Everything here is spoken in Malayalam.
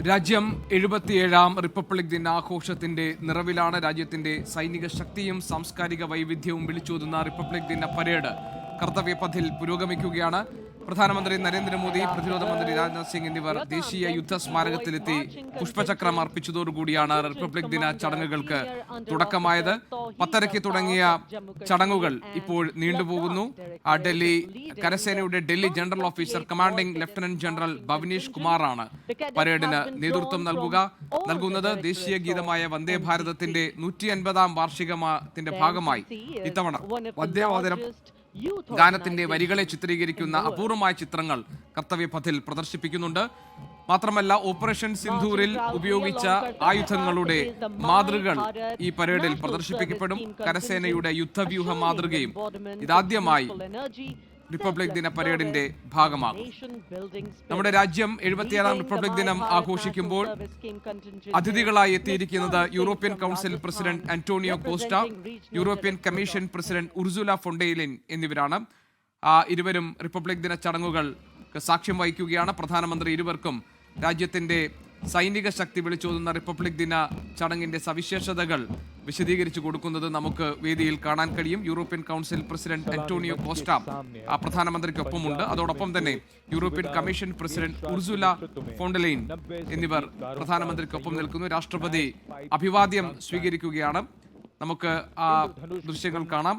രാജ്യം 77ാം റിപ്പബ്ലിക് ദിനാഘോഷത്തിന്റെ നിറവിലാണ്. രാജ്യത്തിന്റെ സൈനിക ശക്തിയും സാംസ്കാരിക വൈവിധ്യവും വിളിച്ചോതുന്ന റിപ്പബ്ലിക് ദിന പരേഡ് കർത്തവ്യപഥിൽ പുരോഗമിക്കുകയാണ്. പ്രധാനമന്ത്രി നരേന്ദ്രമോദി, പ്രതിരോധ മന്ത്രി രാജ്നാഥ് സിംഗ് എന്നിവർ ദേശീയ യുദ്ധ സ്മാരകത്തിലെത്തി പുഷ്പചക്രം അർപ്പിച്ചതോടുകൂടിയാണ് റിപ്പബ്ലിക് ദിന ചടങ്ങുകൾക്ക് തുടക്കമായത്. 10:30 തുടങ്ങിയ ചടങ്ങുകൾ ഇപ്പോൾ നീണ്ടുപോകുന്നു. ഡൽഹി കരസേനയുടെ Delhi general officer commanding lieutenant general Bhavnish കുമാറാണ് പരേഡിന് നേതൃത്വം നൽകുന്നത്. ദേശീയ ഗീതമായ വന്ദേ ഭാരതത്തിന്റെ 150ാം വാർഷികത്തിന്റെ ഭാഗമായി ഇത്തവണ വന്ദേമാതരം ഗാനത്തിന്റെ വരികളെ ചിത്രീകരിക്കുന്ന അപൂർവമായ ചിത്രങ്ങൾ കർത്തവ്യപഥിൽ പ്രദർശിപ്പിക്കുന്നുണ്ട്. മാത്രമല്ല, ഓപ്പറേഷൻ സിന്ധൂരിൽ ഉപയോഗിച്ച ആയുധങ്ങളുടെ മാതൃകകൾ ഈ പരേഡിൽ പ്രദർശിപ്പിക്കപ്പെടും. കരസേനയുടെ യുദ്ധവ്യൂഹ മാതൃകയും ഇതാദ്യമായി റിപ്പബ്ലിക് ദിന പരേഡിന്റെ ഭാഗമാകും. നമ്മുടെ രാജ്യം 77ാം റിപ്പബ്ലിക് ദിനം ആഘോഷിക്കുമ്പോൾ അതിഥികളായി എത്തിയിരിക്കുന്നത് European Council President Antonio Costa, European Commission President Ursula von der Leyen എന്നിവരാണ്. ഇരുവരും റിപ്പബ്ലിക് ദിന ചടങ്ങുകൾക്ക് സാക്ഷ്യം വഹിക്കുകയാണ്. പ്രധാനമന്ത്രി ഇരുവർക്കും രാജ്യത്തിന്റെ സൈനിക ശക്തി വിളിച്ചോതുന്ന റിപ്പബ്ലിക് ദിന ചടങ്ങിന്റെ സവിശേഷതകൾ വിശദീകരിച്ചു കൊടുക്കുന്നത് നമുക്ക് വേദിയിൽ കാണാൻ കഴിയും. European Council President Antonio Costa പ്രധാനമന്ത്രിക്കൊപ്പമുണ്ട്. അതോടൊപ്പം തന്നെ European Commission President Ursula von der Leyen എന്നിവർ പ്രധാനമന്ത്രിക്കൊപ്പം നിൽക്കുന്നു. രാഷ്ട്രപതി അഭിവാദ്യം സ്വീകരിക്കുകയാണ്. നമുക്ക് ആ ദൃശ്യങ്ങൾ കാണാം.